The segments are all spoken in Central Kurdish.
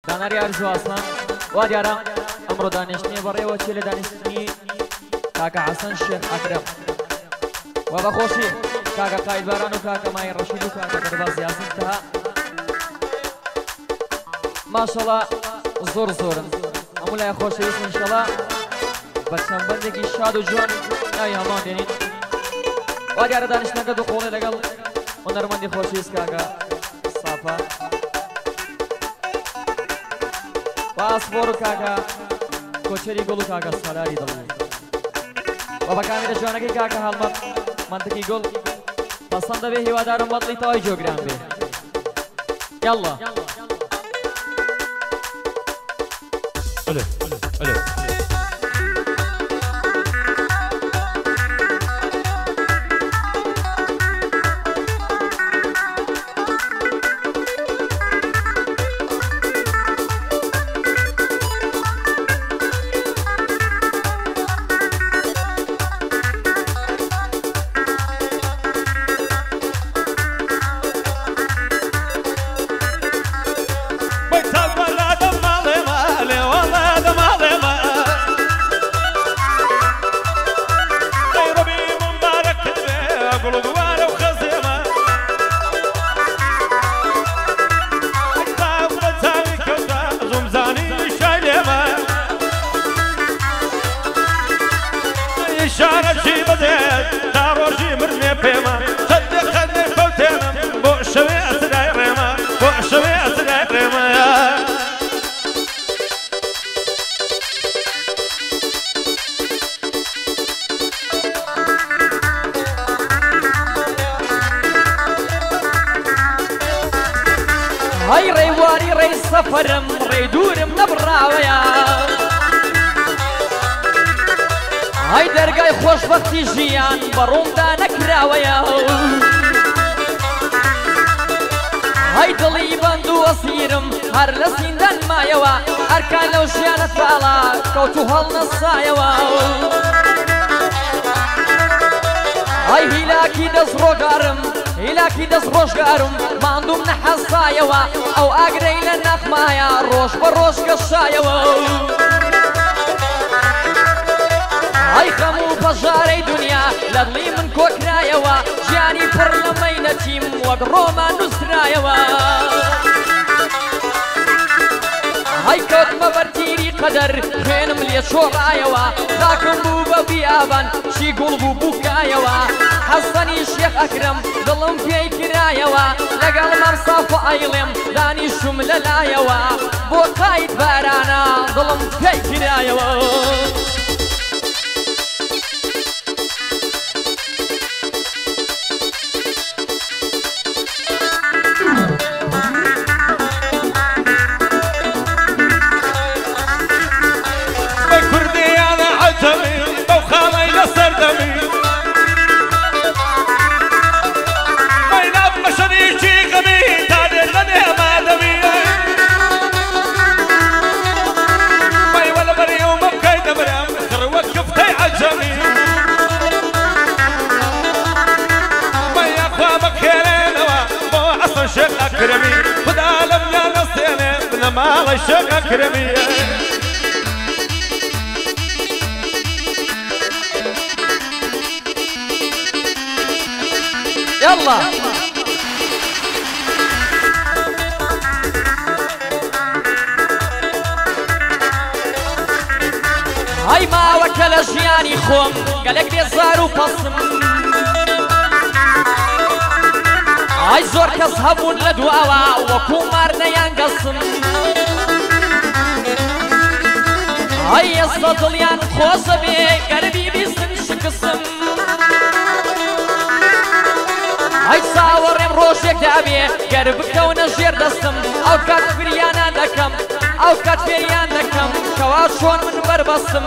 داناری ئارزوو ئاسلان وا دیارە ئەمڕۆ دانیشتنی بەڕێوە چێ لە دانیشتنی کاکە حەسەن شێخ ئەکرەم و بەخۆشی کاکە قایدباران و کاکە مای ڕەشید و کاکە دەرباز یاسین تەها ماشەڵڵا زۆر زۆرن هەموو لای خۆشەویست ئینشەڵڵا بە چەمبەندێکی شاد و جوان ناوی هەڵمان دێنین وا دیارە دانیشتنەکە دووقۆڵێ لەگەڵ هونەرمەندی خۆشەویست کاکە ساپا پاسپۆر و کاکە کۆچەری گوڵ و کاکە سەلاری دڵێ و بە کامێرە جوانەکەی کاکە هەڵمەت منتقی گوڵ پەسەند دەبێ هیوادارم بەدڵی تەواوی جۆگران بێ یاڵڵا هاي ريواني ري سفرم ري دورم نبراويا هاي درقاي خوش وقتي جيان بروم دا نكراويا هاي دلي بندو وصيرم هر لسين دان مايوا اركان لو جيانت بالا كوتو هل نصايوا هاي هلاكي دز روغارم هلاكي دز روشگارم ماندوم نحصايوا او اقري لنخمايا روش بروش كشايوا هاي خمو بجاري دنيا لدلي من كوكرايوا جاني پر لمينتيم وقروما نسرايوا هاي كوت مبرتيري قدر خينم لي شورايوا ذاكم بوبا بيابان شي قلبو بوكايوا حسني شيخ أكرم ظلم في كرايوا لقل مرصاف أيلم داني شمل لايوا بو قايد بارانا ظلم في كرايوا شيخ أكرمي خدا لم ينسيني من مال الشيخ أكرمي يلا هاي ما وكل جياني خوم قالك دي صار وفصم هاي زور كس هبون لدواوا وكو مارنا ينقصم هاي الصدليان خوصبي قربي بيسن شكسم هاي صاور روشك دابي قرب كون جير دستم او كات فريانا دكم او كات فريان دكم كواشون من بربصم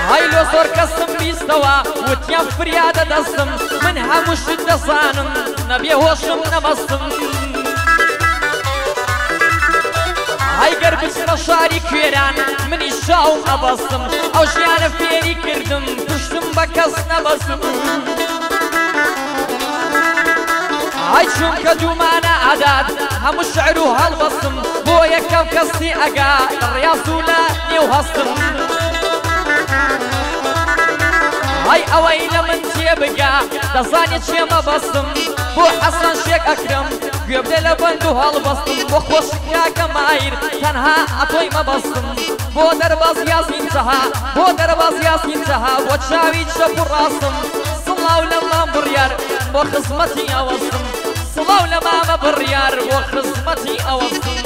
هاي لو زور كسم بيستوا وتيام فريادة دستم من هموش الدصانم نبي هوشم نمصم هاي قربش بشاري كويران من الشاوم أبصم او جيانا فيري كردم پشتم بكس نبصم هاي چونکە دوومانە عادات هەموو شعر و هەڵبەستم بۆ یەکەم کەسی ئەگا ڕاست و لە نێو هەستم هاي ئەوەی لە من تێبگا دەزانێت چێمە بەستم بۆ حەسەن شێک ئەکرم گوێ بدە لە بەند و هەڵبەستم بۆ خۆشکراکە مایر تەنها ئەتۆی مەبەستم بۆ دەرباز یاسین جەها بۆ دەرباز یاسین جەها بۆ چاوی چەپ و ڕاستم سڵاو لە مام بڕیار بۆ خزمەتی ئەوەستم سڵاو لە مامە بڕیار بۆ خزمەتی ئەوەستم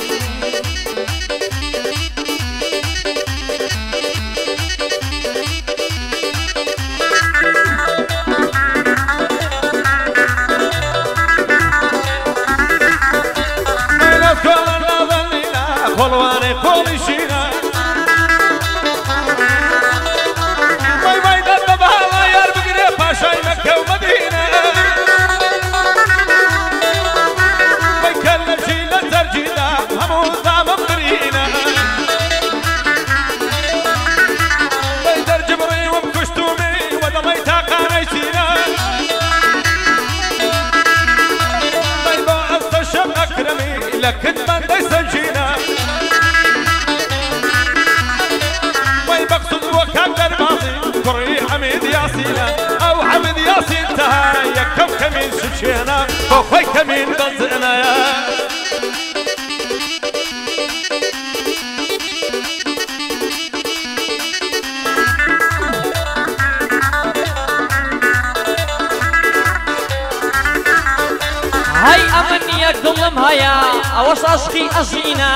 خلواني قولي شينا باي باي دبها الله يا بقري باشاي مكة ومدينة باي كلم شينا ترجينا همو ذا مبرينا باي درجمري وبكشتومي ودمي تاقاني سينا باي بو أستشم أكرمي لكن من دي سجينا حميد ياسينا او حميد ياسين تها يا كم كمين ششينا وخوي كمين بنزنا يا هاي امني اقدم هيا اوش اشقي اجينا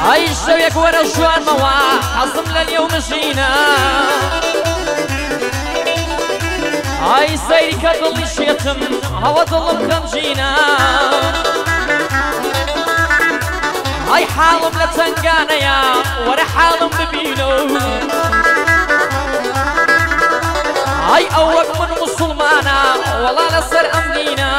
هاي الشويك ورا الجوان موا حظم لليوم جينا هاي سيري كضل شيتم هوا ظلم خمجينا هاي حالم لتنقانا يا ورا حالم ببينو هاي اوك من مسلمانا والله لسر امنينا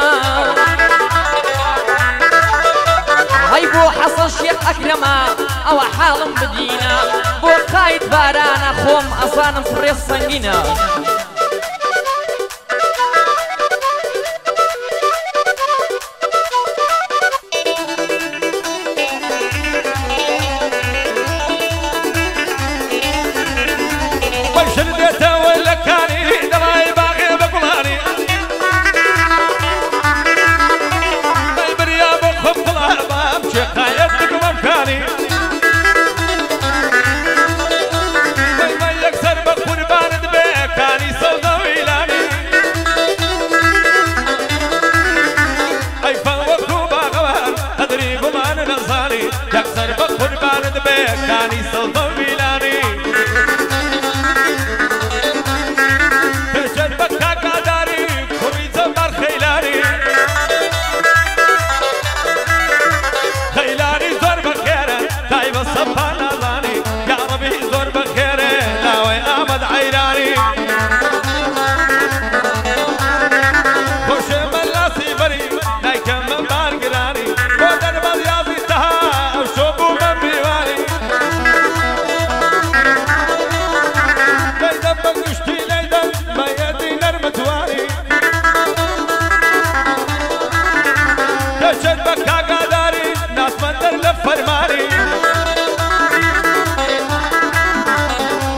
هاي بو حسن شيخ أكرما أو حالم بدينا بو قايد بارانا خوم أصانم فريس سنجينا بشر ديتا ولا كاني دراي باغي بقلاني باي بريا بخب طلابا شقايتك ومكاني باي ما يكسر بقفر بارد بيكاني سودا ويلاني اي فوقو باغوان تدري بمان نزاني يكسر بقفر بارد بيكاني سودا ويلاني تشد بكا قاداري كوي زمار خيلاني خيلاني زور بخيره تايب الصفان اذاني يا ربي زور بخيره لاوي احمد عيراني خوش ملاسي بري نايكم من بارقراني بودر بضياضي تها وشوبو من بيواني ليدم بقشتي ليدم ما يدي نرمتواني تشد بكا قاداري ناس مندر لفرماني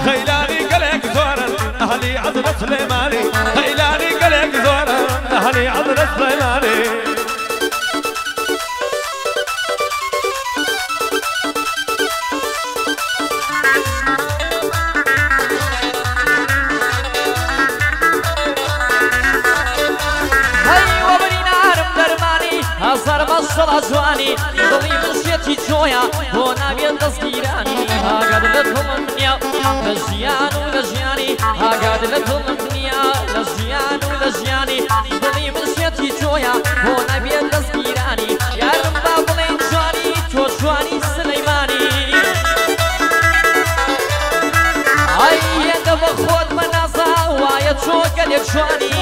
خيلاني قلق زورا اهلي عذرة سليماني خيلاني قلق زورا اهلي عذرة سليماني هاي وبرينا عرم درماني هزار بشر جواني ضلي مشيتي جويا هنا بين تسكيراني هاقد لتهم الدنيا لجيان ولجياني هاقد لتهم الدنيا لجيان ولجياني ضلي مشيتي جويا هنا بين تسكيراني يا رب بابلين جواني تو جواني سليماني هاي يندب خود منازا وايا تشوك لك جواني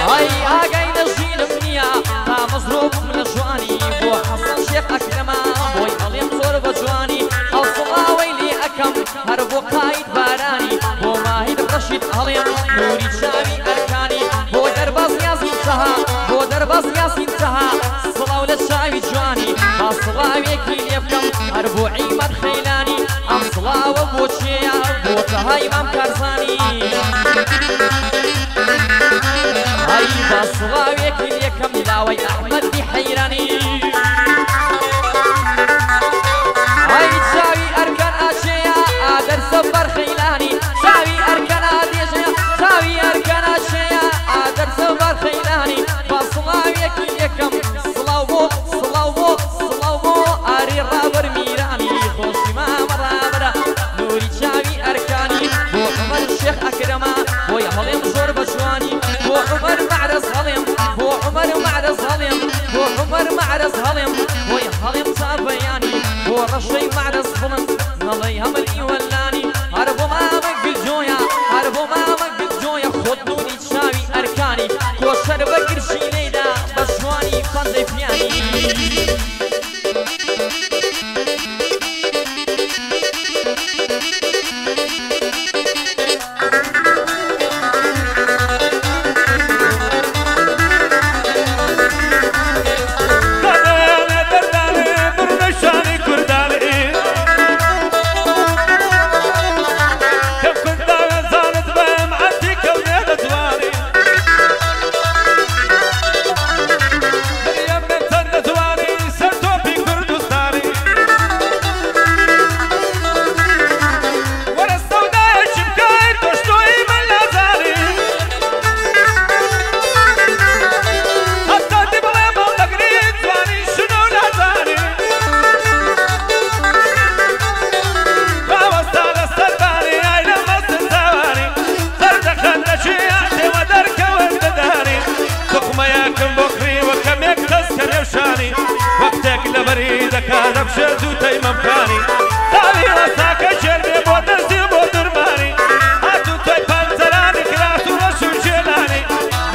هاي آقاي نجين منيا تا مزروب من جواني بو حسن شيخ أكرما بوي عليم زور بجواني الصلاة ويلي أكم هربو قايد باراني بو ماهي برشيد عليم إمام كارزاني هاي بصلاوي كل يكم لاوي أحمد دي حيراني هاي تساوي أركان أشياء أدر سفر خيلاني تساوي أركان أشياء تساوي أركان أشياء أدر سفر خيلاني بصلاوي كل يكم صلاوبو صلاوبو صلاوبو أري رابر ميراني خوشي ما مرابرا نوري تساوي أركاني بو عمر الشيخ أكرما بو يهلم زور بشواني بو عمر معرس هلم بو عمر معرس هلم بو عمر معرس هلم بو يهلم صابياني بو رشي معرس فلم نضي هم الإيولاني هربو ما مقل جويا هربو ما مقل جويا خدوني تساوي أركاني كوشر بقرشي ليدا بشواني فانزي فياني وقتك لبريدك هذا بشرد وتيمم كاني تابي راسك شربي بودرسي بودرماني هاتو تيبان زراني كراسو رشو جيلاني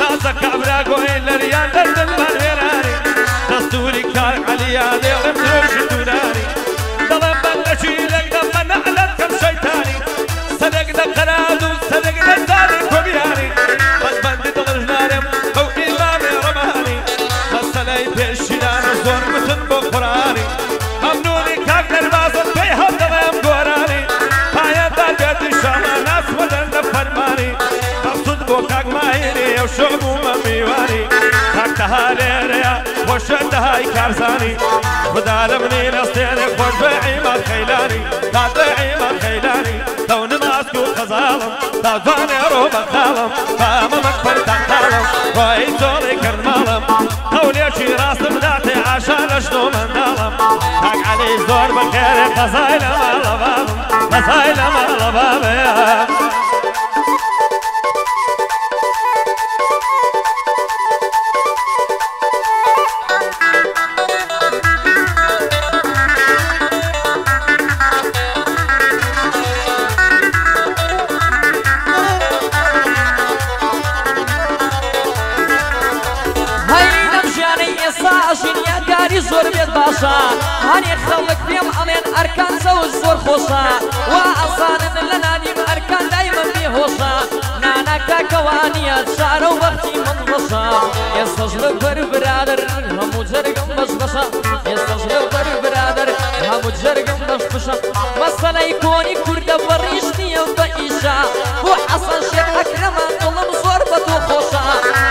نازك عبراقو إلا ريان لردن بالغيراني دستوري كار عليا ديغم تروش دوناني ضلب بلشيلك لما نعلت كم شيطاني صدق دقنادو صدق دزاني كوبياني بس بندي دغل نارم او إمامي رماني بسلي بيشيلان زور متن بقراني ممنوني كاك نربازن بيها دغم قراني هاي دالبيت الشامة ناس ودن فرماني مقصود بوكاك مايني او شعبو مميواني كاك تهالي ريا وشد هاي كارزاني خدا لمني نستينك خوش بعيما الخيلاني بعيما الخيلاني لو نماسكو خزالم تازاني روبا خالم فامامك فرتاقالم وإي زوري كرمالم قولي شي راس مداتي عشان اشتو من دالم تاك علي زور بخير خزايلة مالا بابم خزايلة مالا بابم عشان يا داري زور بيت باشا هاني خلق فيهم أمين أركان زوج زور خوشا وأصانا لنا ديم أركان دايما بيهوشا نانا كاكوانيات شعر ووقتي منغصا يستجلب برادر همو جرقم بشبشا يستجلب برادر همو جرقم بشبشا مسألة يكوني كرد بريشتي بإيشا هو حسن شيخ أكرم طلم صوربته خوشا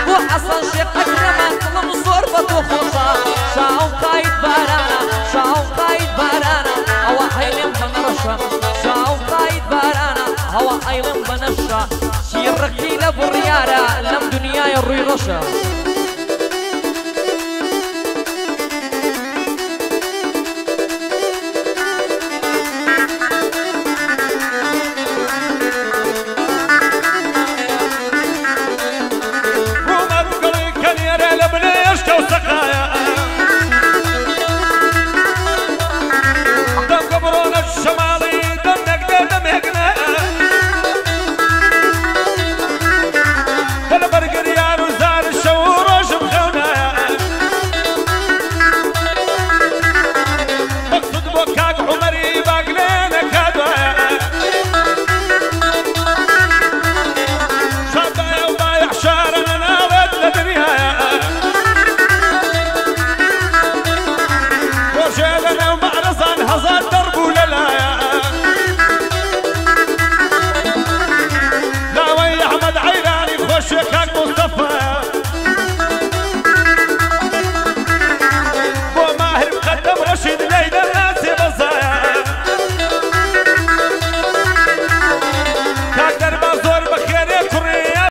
هو حسن شيخ أكرم طلم صوربته خوشا شاو قايد بارانا شاو قايد بارانا هوا حيلم بنرشا شاو قايد بارانا هوا حيلم بنشا شيركي لبريارا لم دنيا يروي رشا